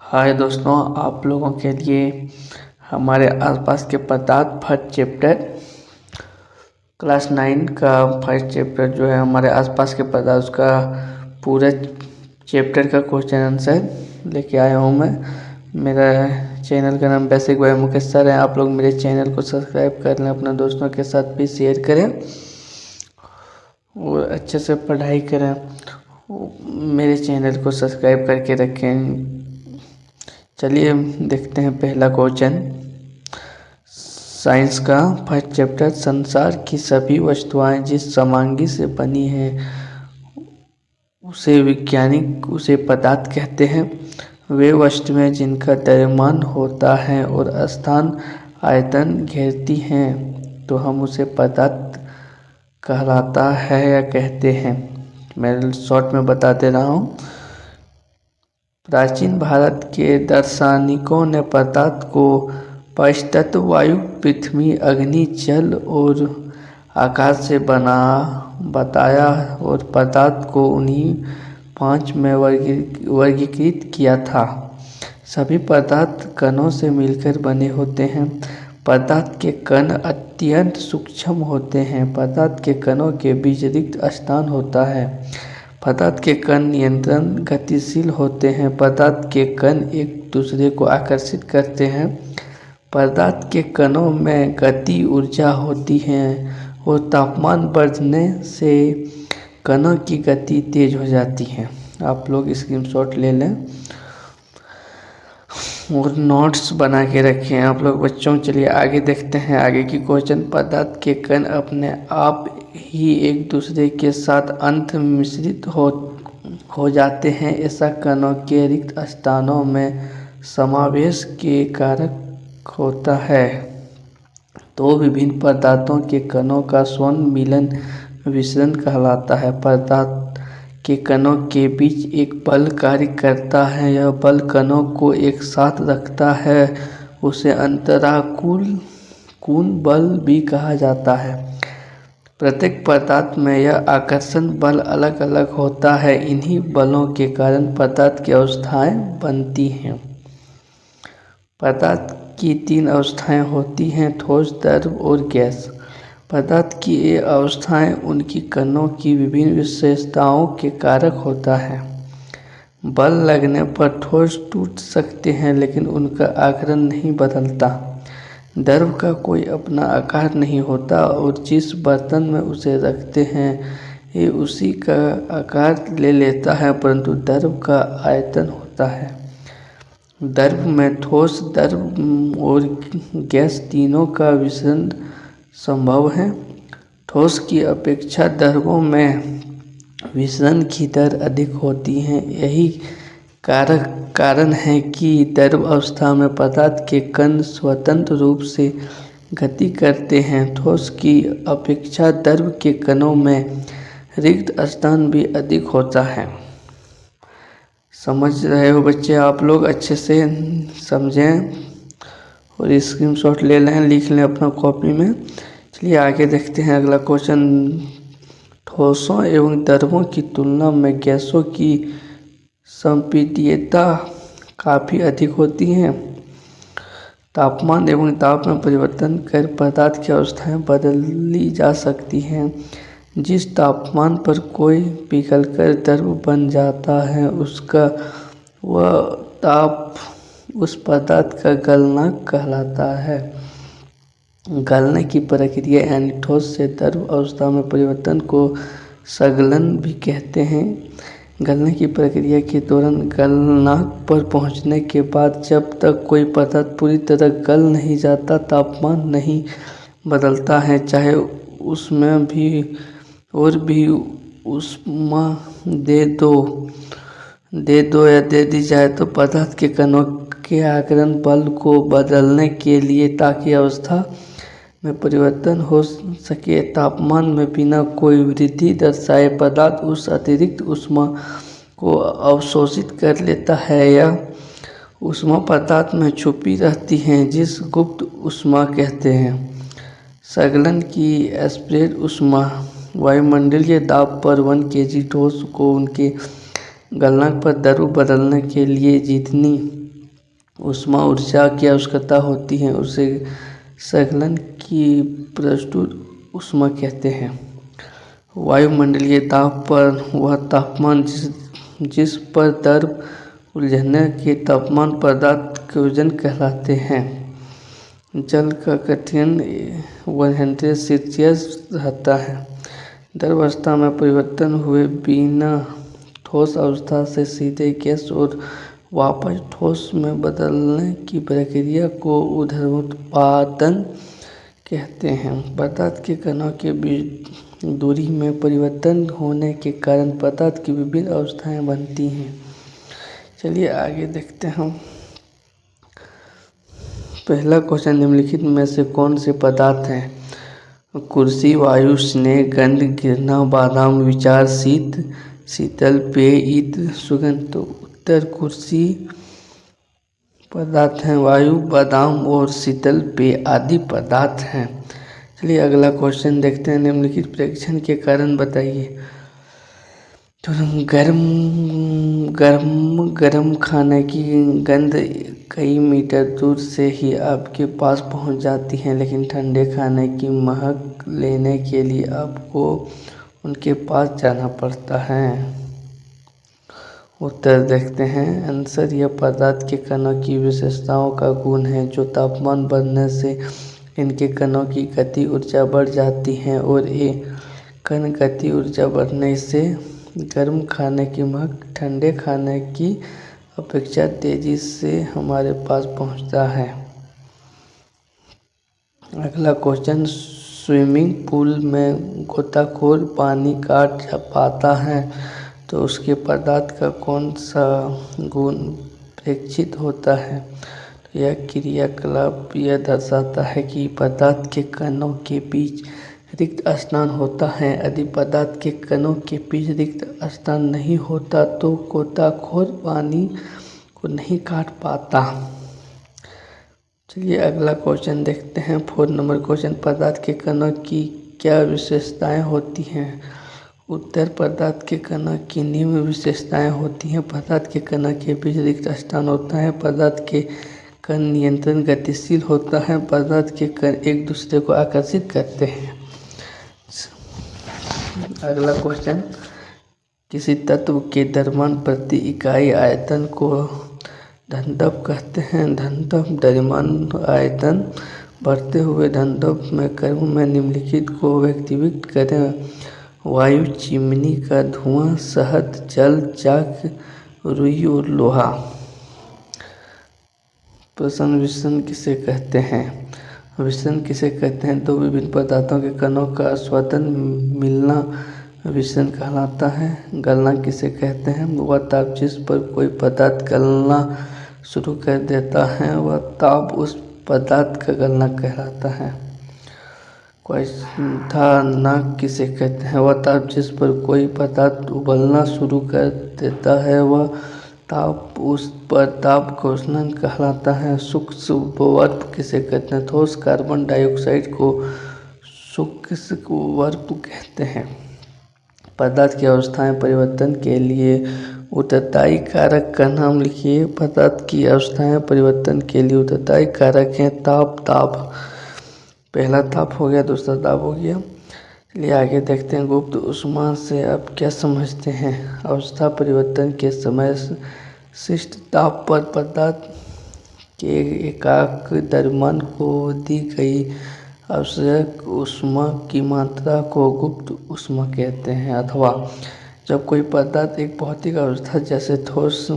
हाय दोस्तों, आप लोगों के लिए हमारे आसपास के पदार्थ फर्स्ट चैप्टर क्लास 9 का फर्स्ट चैप्टर जो है हमारे आसपास के पदार्थ उसका पूरा चैप्टर का क्वेश्चन आंसर लेके आया हूँ मैं। मेरा चैनल का नाम बेसिक बाय मुकेश सर है। आप लोग मेरे चैनल को सब्सक्राइब कर लें, अपने दोस्तों के साथ भी शेयर करें और अच्छे से पढ़ाई करें। मेरे चैनल को सब्सक्राइब करके रखें। चलिए देखते हैं पहला क्वेश्चन साइंस का फर्स्ट चैप्टर। संसार की सभी वस्तुएं जिस सामग्री से बनी हैं उसे वैज्ञानिक उसे पदार्थ कहते हैं। वे वस्तुएं जिनका द्रव्यमान होता है और स्थान आयतन घेरती हैं तो हम उसे पदार्थ कहलाता है या कहते हैं। मैं शॉर्ट में बता दे रहा हूँ। प्राचीन भारत के दार्शनिकों ने पदार्थ को पंचतत्व वायु, पृथ्वी, अग्नि, जल और आकाश से बना बताया और पदार्थ को उन्हीं 5 में वर्गीकृत किया था। सभी पदार्थ कणों से मिलकर बने होते हैं। पदार्थ के कण अत्यंत सूक्ष्म होते हैं। पदार्थ के कणों के बीच रिक्त स्थान होता है। पदार्थ के कण निरंतर गतिशील होते हैं। पदार्थ के कण एक दूसरे को आकर्षित करते हैं। पदार्थ के कणों में गति ऊर्जा होती है और तापमान बढ़ने से कणों की गति तेज हो जाती है। आप लोग स्क्रीनशॉट ले लें और नोट्स बना के रखें आप लोग बच्चों। चलिए आगे देखते हैं आगे की क्वेश्चन। पदार्थ के कण अपने आप ही एक दूसरे के साथ अंत मिश्रित हो जाते हैं। ऐसा कणों के रिक्त स्थानों में समावेश के कारक होता है। तो विभिन्न पदार्थों के कणों का स्वर्ण मिलन विसरण कहलाता है। पदार्थ के कणों के बीच एक बल कार्य करता है। यह बल कणों को एक साथ रखता है। उसे अंतराकूल बल भी कहा जाता है। प्रत्येक पदार्थ में यह आकर्षण बल अलग अलग होता है। इन्हीं बलों के कारण पदार्थ की अवस्थाएं बनती हैं। पदार्थ की 3 अवस्थाएं होती हैं, ठोस, द्रव और गैस। पदार्थ की ये अवस्थाएं उनकी कणों की विभिन्न विशेषताओं के कारक होता है। बल लगने पर ठोस टूट सकते हैं लेकिन उनका आकार नहीं बदलता। द्रव का कोई अपना आकार नहीं होता और जिस बर्तन में उसे रखते हैं ये उसी का आकार ले लेता है, परंतु द्रव का आयतन होता है। द्रव में ठोस, द्रव और गैस तीनों का विसरण संभव है। ठोस की अपेक्षा द्रवों में विसरण की दर अधिक होती है। यही कारण है कि द्रव अवस्था में पदार्थ के कण स्वतंत्र रूप से गति करते हैं। ठोस की अपेक्षा द्रव के कणों में रिक्त स्थान भी अधिक होता है। समझ रहे हो बच्चे आप लोग? अच्छे से समझें और स्क्रीनशॉट ले लें, लिख लें अपना कॉपी में। चलिए आगे देखते हैं अगला क्वेश्चन। ठोसों एवं द्रवों की तुलना में गैसों की संपीड्यता काफ़ी अधिक होती है। तापमान एवं दाब में परिवर्तन कर पदार्थ की अवस्थाएं बदली जा सकती हैं। जिस तापमान पर कोई पिघलकर द्रव बन जाता है वह ताप उस पदार्थ का गलनांक कहलाता है। गलने की प्रक्रिया यानी ठोस से द्रव अवस्था में परिवर्तन को संगलन भी कहते हैं। गलने की प्रक्रिया के दौरान गलनांक पर पहुंचने के बाद जब तक कोई पदार्थ पूरी तरह गल नहीं जाता तापमान नहीं बदलता है। चाहे उसमें भी और भी ऊष्मा दे दो या दे दी जाए तो पदार्थ के कणों के आघूर्ण बल को बदलने के लिए ताकि अवस्था में परिवर्तन हो सके। तापमान में बिना कोई वृद्धि दर्शाए पदार्थ उस अतिरिक्त ऊष्मा को अवशोषित कर लेता है। यह ऊष्मा पदार्थ में छुपी रहती है जिस गुप्त ऊष्मा कहते हैं। संगलन की स्प्रेड ऊष्मा वायुमंडलीय दाब पर 1 kg ठोस को उनके गलनांक पर द्रव बदलने के लिए जितनी ऊष्मा ऊर्जा की आवश्यकता होती है उसे संकलन की प्रस्तुत ऊष्मा कहते हैं। वायुमंडलीय ताप पर वह तापमान जिस पर द्रव उलझने के तापमान पदार्थ के वजन कहलाते हैं। जल का कठिन 100 सेल्सियस रहता है। द्रवावस्था में परिवर्तन हुए बिना ठोस अवस्था से सीधे गैस और वापस ठोस में बदलने की प्रक्रिया को ऊर्ध्वोत्पादन कहते हैं। पदार्थ के कणों के बीच दूरी में परिवर्तन होने के कारण पदार्थ की विभिन्न अवस्थाएं बनती हैं। चलिए आगे देखते हैं हम। पहला क्वेश्चन, निम्नलिखित में से कौन से पदार्थ हैं? कुर्सी, वायु, स्नेह, गंध, घृणा, बादाम, विचार, शीतल पेय, इत्र, सुगंध। तो उत्तर कुर्सी पदार्थ हैं, वायु, बादाम और शीतल पेय आदि पदार्थ हैं। चलिए अगला क्वेश्चन देखते हैं। निम्नलिखित परीक्षण के कारण बताइए। तो गरम खाने की गंध कई मीटर दूर से ही आपके पास पहुंच जाती है, लेकिन ठंडे खाने की महक लेने के लिए आपको उनके पास जाना पड़ता है। उत्तर देखते हैं। आंसर, यह पदार्थ के कणों की विशेषताओं का गुण है। जो तापमान बढ़ने से इनके कणों की गति ऊर्जा बढ़ जाती है और ये कण गति ऊर्जा बढ़ने से गर्म खाने की महक ठंडे खाने की अपेक्षा तेजी से हमारे पास पहुंचता है। अगला क्वेश्चन, स्विमिंग पूल में गोताखोर पानी काट पाता है तो उसके पदार्थ का कौन सा गुण प्रेक्षित होता है? तो यह क्रियाकलाप यह दर्शाता है कि पदार्थ के कणों के बीच रिक्त स्थान होता है। यदि पदार्थ के कणों के बीच रिक्त स्थान नहीं होता तो गोताखोर पानी को नहीं काट पाता। चलिए अगला क्वेश्चन देखते हैं। 4 नंबर क्वेश्चन, पदार्थ के कणों की क्या विशेषताएं होती हैं? उत्तर, पदार्थ के कणों की निम्न विशेषताएं होती हैं। पदार्थ के कणों के बीच रिक्त स्थान होता है। पदार्थ के कण निरंतर गतिशील होता है। पदार्थ के कण एक दूसरे को आकर्षित करते हैं। अगला क्वेश्चन, किसी तत्व के द्रव्यमान प्रति इकाई आयतन को धनत्व कहते हैं। धनत्व द्रव्यमान आयतन बढ़ते हुए धनत्व में क्रम में निम्नलिखित को व्यक्तिगत करें। वायु, चिमनी का धुआं, शहद, जल, चाक, रुई और लोहा। प्रश्न, विश्लेषण किसे कहते हैं? विश्लेषण किसे कहते हैं? दो विभिन्न पदार्थों के कणों का स्वतंत्र मिलना विश्लेषण कहलाता है। गलना किसे कहते हैं? वह ताप जिस पर कोई पदार्थ गलना शुरू कर देता है वह ताप उस पदार्थ का गलना कहलाता है। क्वथनांक किसे कहते हैं? वह ताप जिस पर कोई पदार्थ उबलना शुरू कर देता है वह ताप उस पर ताप क्वथनांक कहलाता है। शुष्क बर्फ किसे कहते हैं? ठोस कार्बन डाइऑक्साइड को शुष्क बर्फ कहते हैं। पदार्थ की अवस्थाएं परिवर्तन के लिए उत्तरदायी कारक का नाम लिखिए। पदार्थ की अवस्थाएं परिवर्तन के लिए उत्तरदायी कारक हैं ताप। पहला ताप हो गया, दूसरा ताप हो गया। चलिए आगे देखते हैं। गुप्त ऊष्मा से आप क्या समझते हैं? अवस्था परिवर्तन के समय शिष्ट ताप पर पदार्थ के एकाक द्रव्यमान को दी गई आवश्यक ऊष्मा की मात्रा को गुप्त ऊष्मा कहते हैं। अथवा जब कोई पदार्थ एक भौतिक अवस्था जैसे ठोस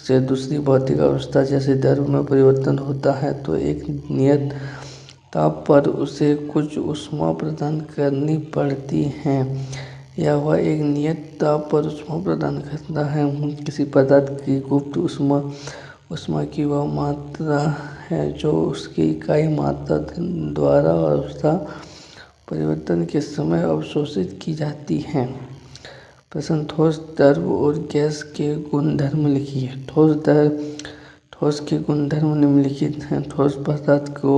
से दूसरी भौतिक अवस्था जैसे द्रव में परिवर्तन होता है तो एक नियत ताप पर उसे कुछ ऊष्मा प्रदान करनी पड़ती है या वह एक नियत ताप पर ऊष्मा प्रदान करता है। किसी पदार्थ की गुप्त ऊष्मा की वह मात्रा है जो उसकी इकाई मात्रा द्वारा अवस्था परिवर्तन के समय अवशोषित की जाती है। प्रश्न, ठोस, द्रव और गैस के गुणधर्म लिखिए। ठोस के गुणधर्म निम्नलिखित हैं। ठोस पदार्थ को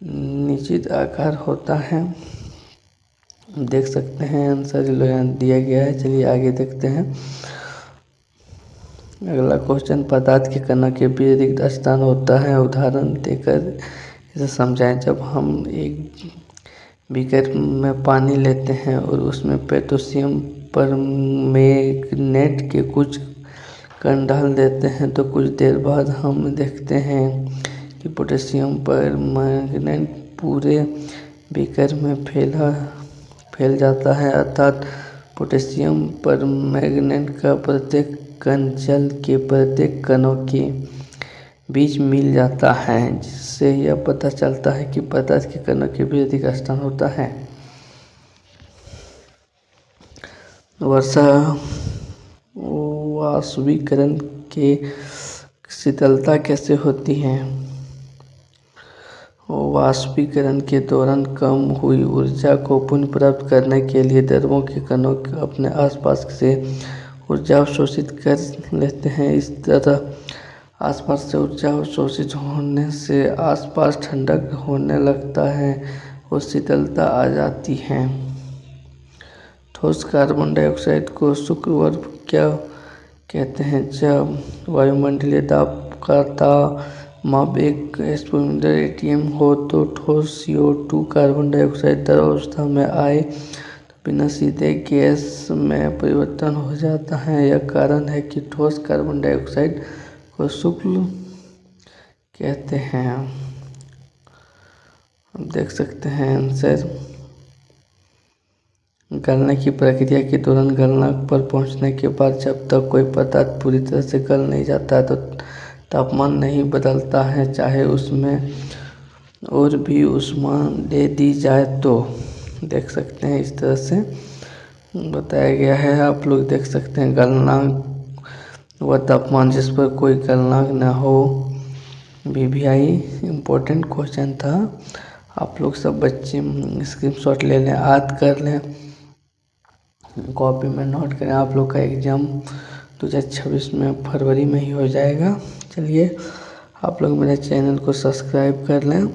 निश्चित आकार होता है। देख सकते हैं आंसर यहाँ दिया गया है। चलिए आगे देखते हैं। अगला क्वेश्चन, पदार्थ के कणों के बीच रिक्त स्थान होता है, उदाहरण देकर इसे समझाएं। जब हम एक बीकर में पानी लेते हैं और उसमें पोटेशियम परमैंगनेट के कुछ कण डाल देते हैं तो कुछ देर बाद हम देखते हैं कि पोटेशियम परमैंगनेट पूरे बीकर में फैल जाता है, अर्थात पोटेशियम परमैंगनेट का प्रत्येक कण जल के प्रत्येक कणों के बीच मिल जाता है, जिससे यह पता चलता है कि पदार्थ के कणों के बीच अधिक स्थान होता है। वर्षा वाष्पीकरण के शीतलता कैसे होती है? वाष्पीकरण के दौरान कम हुई ऊर्जा को पुनः प्राप्त करने के लिए द्रवों के कणों अपने आसपास से ऊर्जा अवशोषित कर लेते हैं। इस तरह आसपास से ऊर्जा अवशोषित होने से आसपास ठंडक होने लगता है और शीतलता आ जाती है। ठोस कार्बन डाइऑक्साइड को शुष्क बर्फ क्या कहते हैं? जब वायुमंडलीय दाब का तापमान एक एक्सपोनेंशियल एटीएम हो तो ठोस CO2 कार्बन डाइऑक्साइड द्रव अवस्था में आए तो बिना सीधे गैस में परिवर्तन हो जाता है। यह कारण है कि ठोस कार्बन डाइऑक्साइड को शुष्क कहते हैं। हम देख सकते हैं आंसर, गलने की प्रक्रिया के दौरान गलनांक पर पहुंचने के बाद जब तक कोई पदार्थ पूरी तरह से गल नहीं जाता तो तापमान नहीं बदलता है, चाहे उसमें और भी ऊष्मा दे दी जाए तो। देख सकते हैं इस तरह से बताया गया है। आप लोग देख सकते हैं गलनांक व तापमान जिस पर कोई गलनांक न हो, VVI इम्पोर्टेंट क्वेश्चन था। आप लोग सब बच्चे स्क्रीनशॉट ले लें, याद कर लें, कॉपी में नोट करें। आप लोग का एग्ज़ाम 2026 में फरवरी में ही हो जाएगा। चलिए आप लोग मेरे चैनल को सब्सक्राइब कर लें।